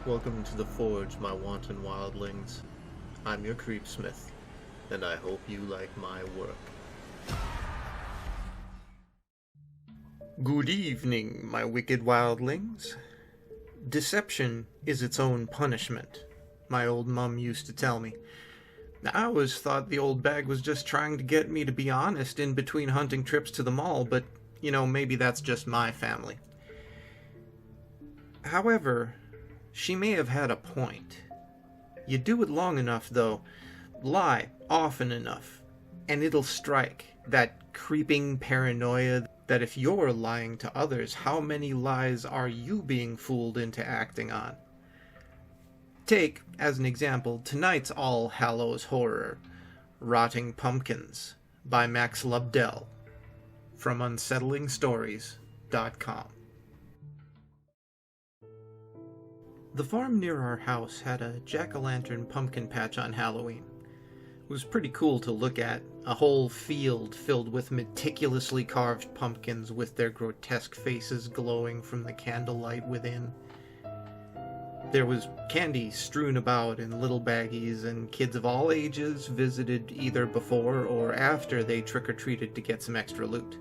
Welcome to the Forge, my wanton wildlings. I'm your creepsmith, and I hope you like my work. Good evening, my wicked wildlings. Deception is its own punishment, my old mum used to tell me. I always thought the old bag was just trying to get me to be honest in between hunting trips to the mall, but, maybe that's just my family. However, she may have had a point. You do it long enough, though, lie often enough, and it'll strike, that creeping paranoia that if you're lying to others, how many lies are you being fooled into acting on? Take, as an example, tonight's All Hallows horror, Rotting Pumpkins, by Lobdell, from UnsettlingStories.com. The farm near our house had a jack-o'-lantern pumpkin patch on Halloween. It was pretty cool to look at, a whole field filled with meticulously carved pumpkins with their grotesque faces glowing from the candlelight within. There was candy strewn about in little baggies, and kids of all ages visited either before or after they trick-or-treated to get some extra loot.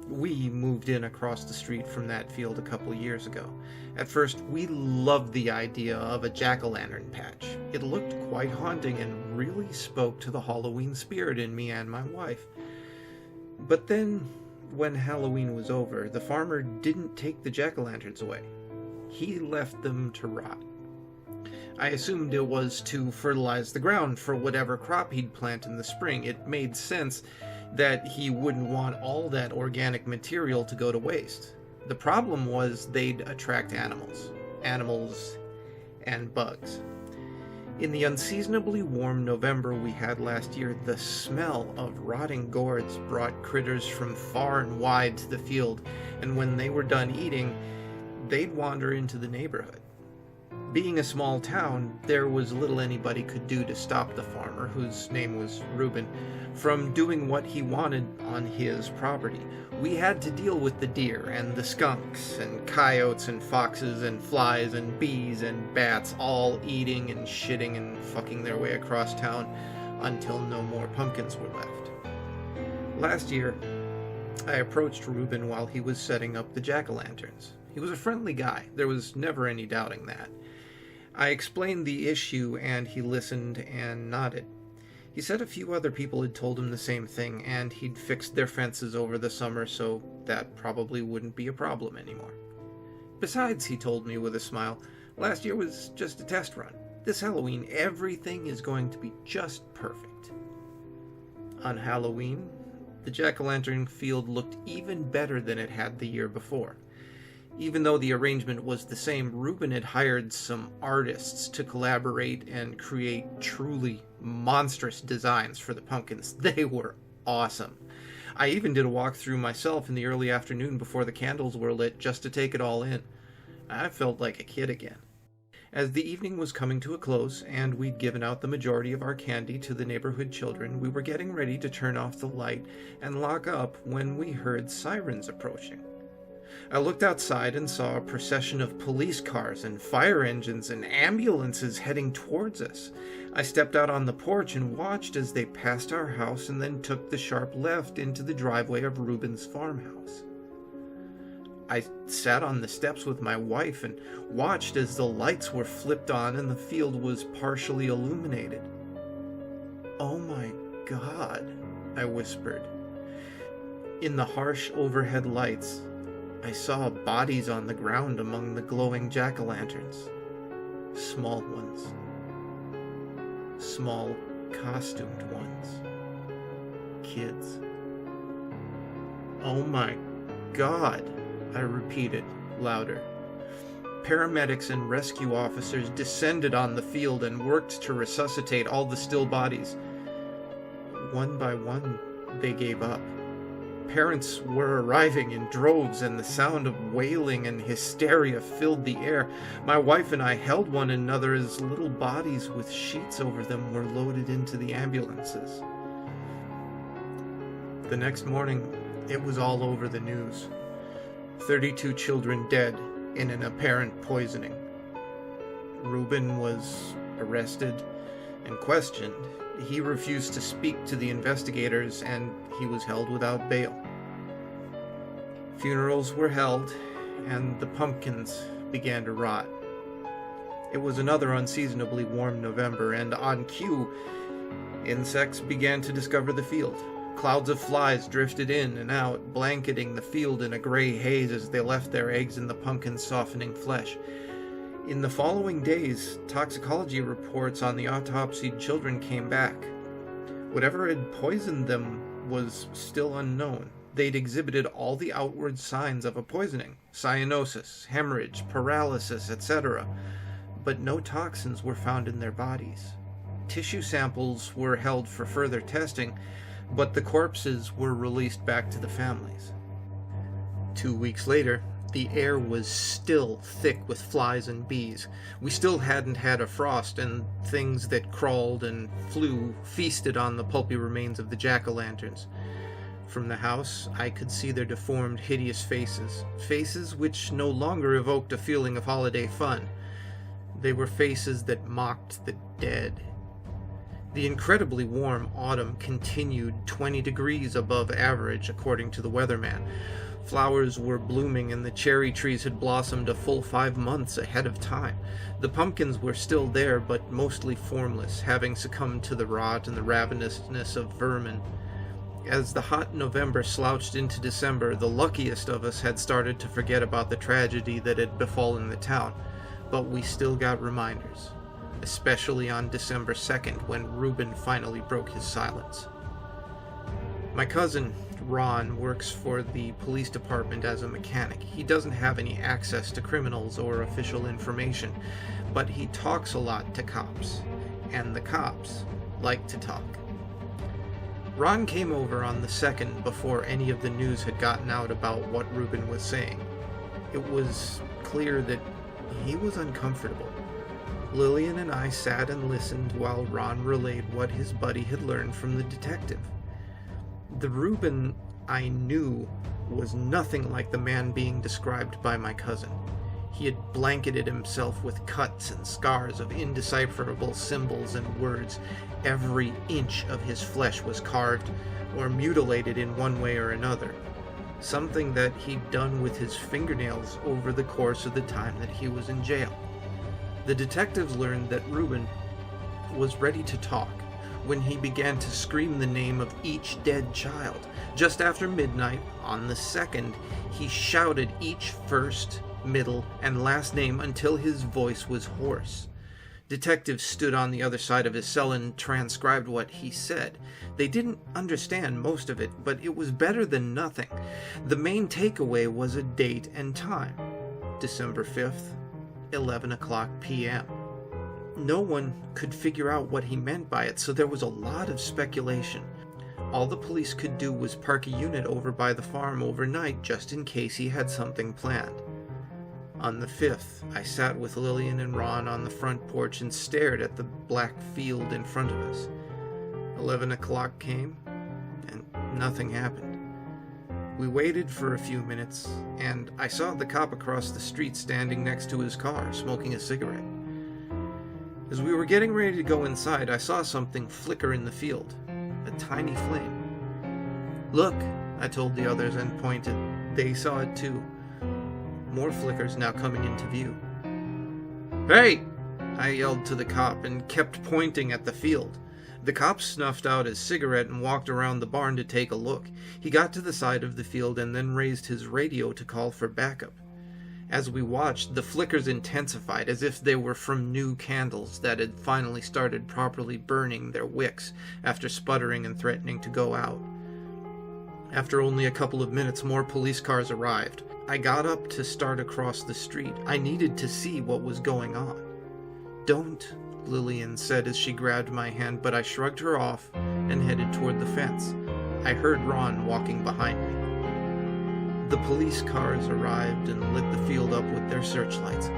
We moved in across the street from that field a couple of years ago. At first, we loved the idea of a jack-o'-lantern patch. It looked quite haunting and really spoke to the Halloween spirit in me and my wife. But then, when Halloween was over, the farmer didn't take the jack-o'-lanterns away. He left them to rot. I assumed it was to fertilize the ground for whatever crop he'd plant in the spring. It made sense that he wouldn't want all that organic material to go to waste. The problem was they'd attract animals and bugs. In the unseasonably warm November we had last year, the smell of rotting gourds brought critters from far and wide to the field, and when they were done eating, they'd wander into the neighborhood. Being a small town, there was little anybody could do to stop the farmer, whose name was Reuben, from doing what he wanted on his property. We had to deal with the deer and the skunks and coyotes and foxes and flies and bees and bats all eating and shitting and fucking their way across town until no more pumpkins were left. Last year, I approached Reuben while he was setting up the jack-o'-lanterns. He was a friendly guy. There was never any doubting that. I explained the issue, and he listened and nodded. He said a few other people had told him the same thing, and he'd fixed their fences over the summer, so that probably wouldn't be a problem anymore. Besides, he told me with a smile, last year was just a test run. This Halloween, everything is going to be just perfect. On Halloween, the jack-o'-lantern field looked even better than it had the year before. Even though the arrangement was the same, Reuben had hired some artists to collaborate and create truly monstrous designs for the pumpkins. They were awesome. I even did a walkthrough myself in the early afternoon before the candles were lit just to take it all in. I felt like a kid again. As the evening was coming to a close, and we'd given out the majority of our candy to the neighborhood children, we were getting ready to turn off the light and lock up when we heard sirens approaching. I looked outside and saw a procession of police cars and fire engines and ambulances heading towards us. I stepped out on the porch and watched as they passed our house and then took the sharp left into the driveway of Reuben's farmhouse. I sat on the steps with my wife and watched as the lights were flipped on and the field was partially illuminated. "Oh my God," I whispered. In the harsh overhead lights, I saw bodies on the ground among the glowing jack-o'-lanterns. Small ones. Small, costumed ones. Kids. "Oh my God," I repeated, louder. Paramedics and rescue officers descended on the field and worked to resuscitate all the still bodies. One by one, they gave up. Parents were arriving in droves, and the sound of wailing and hysteria filled the air. My wife and I held one another as little bodies with sheets over them were loaded into the ambulances. The next morning, it was all over the news. 32 children dead in an apparent poisoning. Reuben was arrested and questioned. He refused to speak to the investigators, and he was held without bail. Funerals were held, and the pumpkins began to rot. It was another unseasonably warm November, and on cue, insects began to discover the field. Clouds of flies drifted in and out, blanketing the field in a gray haze as they left their eggs in the pumpkin's softening flesh. In the following days, toxicology reports on the autopsied children came back. Whatever had poisoned them was still unknown. They'd exhibited all the outward signs of a poisoning: cyanosis, hemorrhage, paralysis, etc. But no toxins were found in their bodies. Tissue samples were held for further testing, but the corpses were released back to the families. 2 weeks later, the air was still thick with flies and bees. We still hadn't had a frost, and things that crawled and flew feasted on the pulpy remains of the jack-o'-lanterns. From the house, I could see their deformed, hideous faces. Faces which no longer evoked a feeling of holiday fun. They were faces that mocked the dead. The incredibly warm autumn continued 20 degrees above average, according to the weatherman. Flowers were blooming, and the cherry trees had blossomed a full 5 months ahead of time. The pumpkins were still there, but mostly formless, having succumbed to the rot and the ravenousness of vermin. As the hot November slouched into December, the luckiest of us had started to forget about the tragedy that had befallen the town, but we still got reminders, especially on December 2nd, when Reuben finally broke his silence. My cousin, Ron, works for the police department as a mechanic. He doesn't have any access to criminals or official information, but he talks a lot to cops, and the cops like to talk. Ron came over on the 2nd before any of the news had gotten out about what Reuben was saying. It was clear that he was uncomfortable. Lillian and I sat and listened while Ron relayed what his buddy had learned from the detective. The Reuben I knew was nothing like the man being described by my cousin. He had blanketed himself with cuts and scars of indecipherable symbols and words. Every inch of his flesh was carved or mutilated in one way or another, something that he'd done with his fingernails over the course of the time that he was in jail. The detectives learned that Reuben was ready to talk when he began to scream the name of each dead child. Just after midnight on the 2nd, he shouted each first, middle, and last name until his voice was hoarse. Detectives stood on the other side of his cell and transcribed what he said. They didn't understand most of it, but it was better than nothing. The main takeaway was a date and time: December 5th, 11 o'clock p.m. No one could figure out what he meant by it, so there was a lot of speculation. All the police could do was park a unit over by the farm overnight just in case he had something planned. On the 5th, I sat with Lillian and Ron on the front porch and stared at the black field in front of us. 11 o'clock came, and nothing happened. We waited for a few minutes, and I saw the cop across the street standing next to his car, smoking a cigarette. As we were getting ready to go inside, I saw something flicker in the field, a tiny flame. "Look," I told the others and pointed. They saw it too. More flickers now coming into view. "Hey!" I yelled to the cop and kept pointing at the field. The cop snuffed out his cigarette and walked around the barn to take a look. He got to the side of the field and then raised his radio to call for backup. As we watched, the flickers intensified as if they were from new candles that had finally started properly burning their wicks after sputtering and threatening to go out. After only a couple of minutes, more police cars arrived. I got up to start across the street. I needed to see what was going on. "Don't," Lillian said as she grabbed my hand, but I shrugged her off and headed toward the fence. I heard Ron walking behind me. The police cars arrived and lit the field up with their searchlights.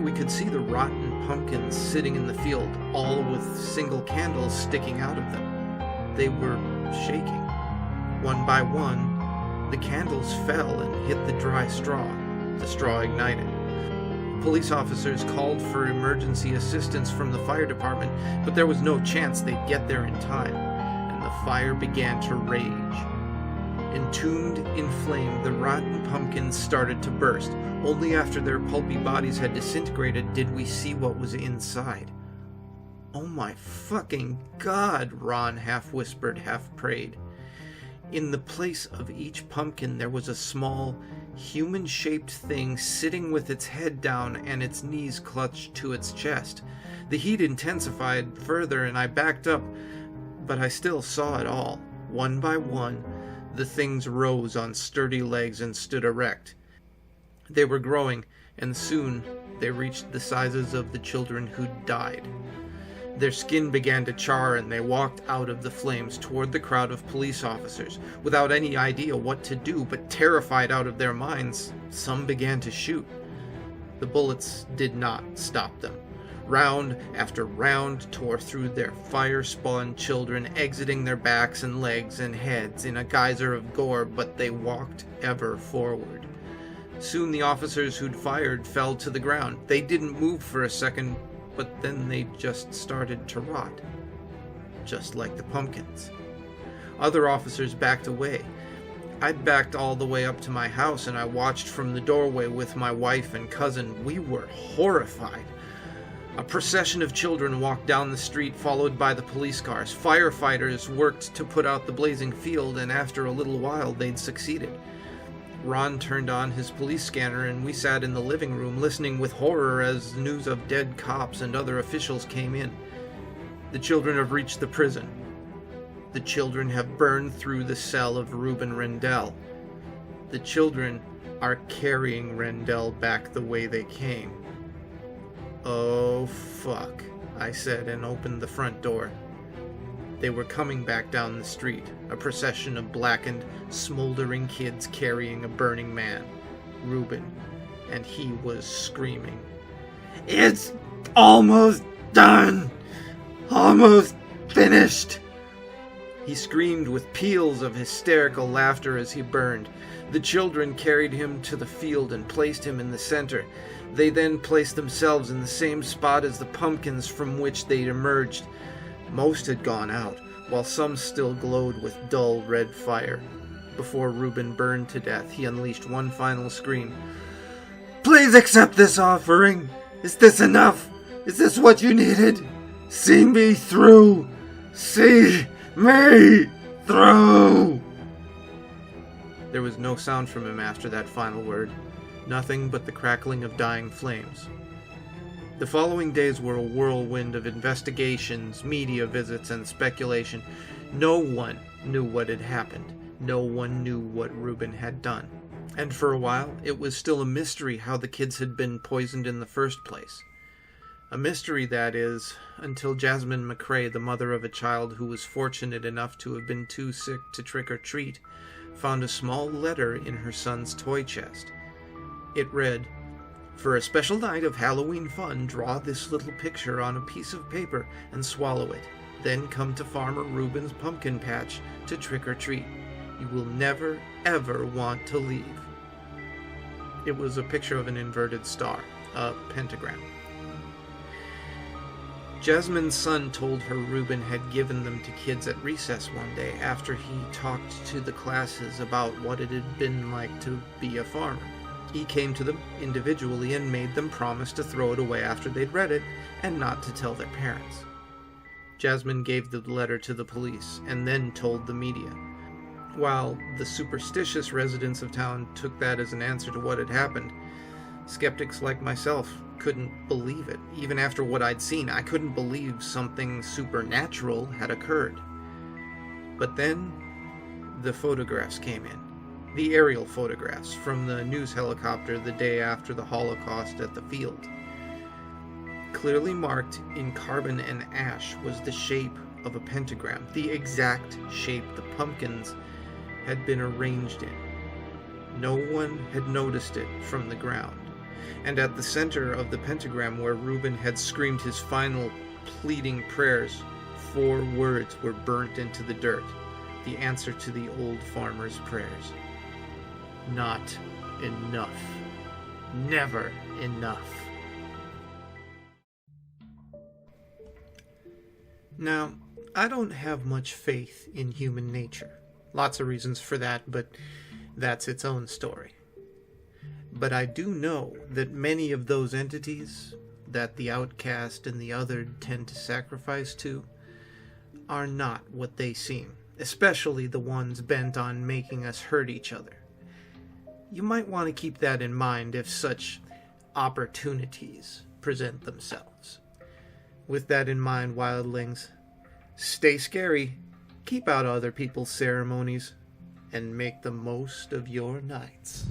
We could see the rotten pumpkins sitting in the field, all with single candles sticking out of them. They were shaking. One by one, the candles fell and hit the dry straw. The straw ignited. Police officers called for emergency assistance from the fire department, but there was no chance they'd get there in time, and the fire began to rage. Entombed in flame, the rotten pumpkins started to burst. Only after their pulpy bodies had disintegrated did we see what was inside. "Oh my fucking God," Ron half whispered, half prayed. In the place of each pumpkin there was a small, human-shaped thing sitting with its head down and its knees clutched to its chest. The heat intensified further and I backed up, but I still saw it all. One by one, the things rose on sturdy legs and stood erect. They were growing, and soon they reached the sizes of the children who'd died. Their skin began to char and they walked out of the flames toward the crowd of police officers. Without any idea what to do, but terrified out of their minds, some began to shoot. The bullets did not stop them. Round after round tore through their fire-spawned children, exiting their backs and legs and heads in a geyser of gore, but they walked ever forward. Soon the officers who'd fired fell to the ground. They didn't move for a second, but then they just started to rot, just like the pumpkins. Other officers backed away. I backed all the way up to my house and I watched from the doorway with my wife and cousin. We were horrified. A procession of children walked down the street, followed by the police cars. Firefighters worked to put out the blazing field, and after a little while they'd succeeded. Ron turned on his police scanner and we sat in the living room listening with horror as news of dead cops and other officials came in. The children have reached the prison. The children have burned through the cell of Ruben Rendell. The children are carrying Rendell back the way they came. "Oh, fuck," I said and opened the front door. They were coming back down the street, a procession of blackened, smoldering kids carrying a burning man, Ruben, and he was screaming, "It's almost done! Almost finished!" He screamed with peals of hysterical laughter as he burned. The children carried him to the field and placed him in the center. They then placed themselves in the same spot as the pumpkins from which they'd emerged. Most had gone out, while some still glowed with dull red fire. Before Ruben burned to death, he unleashed one final scream. "Please accept this offering! Is this enough? Is this what you needed? See me through! See me through!" There was no sound from him after that final word. Nothing but the crackling of dying flames. The following days were a whirlwind of investigations, media visits, and speculation. No one knew what had happened. No one knew what Ruben had done. And for a while, it was still a mystery how the kids had been poisoned in the first place. A mystery, that is, until Jasmine McCrae, the mother of a child who was fortunate enough to have been too sick to trick or treat, found a small letter in her son's toy chest. It read, "For a special night of Halloween fun, draw this little picture on a piece of paper and swallow it. Then come to Farmer Ruben's pumpkin patch to trick or treat. You will never, ever want to leave." It was a picture of an inverted star, a pentagram. Jasmine's son told her Ruben had given them to kids at recess one day after he talked to the classes about what it had been like to be a farmer. He came to them individually and made them promise to throw it away after they'd read it and not to tell their parents. Jasmine gave the letter to the police and then told the media. While the superstitious residents of town took that as an answer to what had happened, skeptics like myself couldn't believe it. Even after what I'd seen, I couldn't believe something supernatural had occurred. But then, the photographs came in. The aerial photographs from the news helicopter the day after the Holocaust at the field. Clearly marked in carbon and ash was the shape of a pentagram, the exact shape the pumpkins had been arranged in. No one had noticed it from the ground. And at the center of the pentagram where Ruben had screamed his final pleading prayers, 4 words were burnt into the dirt, the answer to the old farmer's prayers. Not enough. Never enough. Now, I don't have much faith in human nature. Lots of reasons for that, but that's its own story. But I do know that many of those entities that the outcast and the other tend to sacrifice to are not what they seem, especially the ones bent on making us hurt each other. You might want to keep that in mind if such opportunities present themselves. With that in mind, wildlings, stay scary, keep out other people's ceremonies, and make the most of your nights.